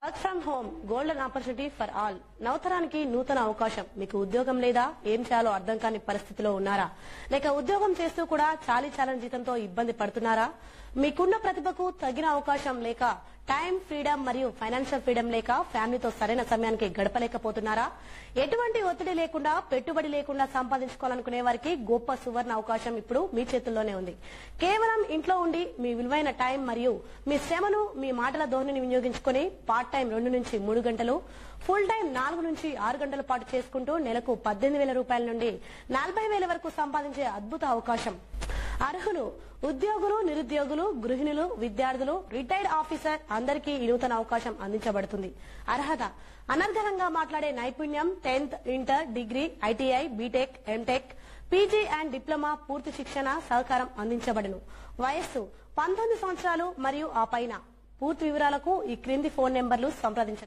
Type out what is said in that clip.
Work from home golden opportunity for all. నవతరానికి నూతన అవకాశం. మీకు ఉద్యోగం లేదా? ఏం చేయాలో అర్థం కాని పరిస్థితిలో ఉన్నారా? లేక ఉద్యోగం చేస్తూ కూడా చాలీచాలని జీతంతో ఇబ్బంది పడుతున్నారా? మీకున్న ప్రతిభకు తగిన అవకాశం లేక టైం ఫ్రీడమ్ మరియు ఫైనాన్షియల్ ఫ్రీడమ్ లేక ఫ్యామిలీతో సరైన సమయానికి గడపలేకపోతున్నారా? ఎటువంటి ఒత్తిడి లేకుండా, పెట్టుబడి లేకుండా సంపాదించుకోవాలనుకునే వారికి గొప్ప సువర్ణ అవకాశం ఇప్పుడు మీ చేతుల్లోనే ఉంది. కేవలం ఇంట్లో ఉండి మీ విలువైన టైం మరియు మీ శ్రమను, మీ మాటల ధోరణిని వినియోగించుకుని పార్ట్ టైం 2 నుంచి 3 గంటలు, ఫుల్ టైం 4 నుంచి 6 గంటల పాటు చేసుకుంటూ నెలకు 18,000 రూపాయల నుండి 40,000 వరకు సంపాదించే అద్భుత అవకాశం. అర్హులు ఉద్యోగులు, నిరుద్యోగులు, గృహిణులు, విద్యార్థులు, రిటైర్డ్ ఆఫీసర్ అందరికీ ఈ నూతన అవకాశం అందించబడుతుంది. అర్హత: అనర్గళంగా మాట్లాడే నైపుణ్యం, 10th, inter, degree, ITI, BTech, MTech, PG and diploma పూర్తి శిక్షణ సహకారం అందించబడును. వయస్సు 19 సంవత్సరాలు మరియు ఆ పైన. పూర్తి వివరాలకు ఈ క్రింది ఫోన్ నెంబర్లు సంప్రదించండి.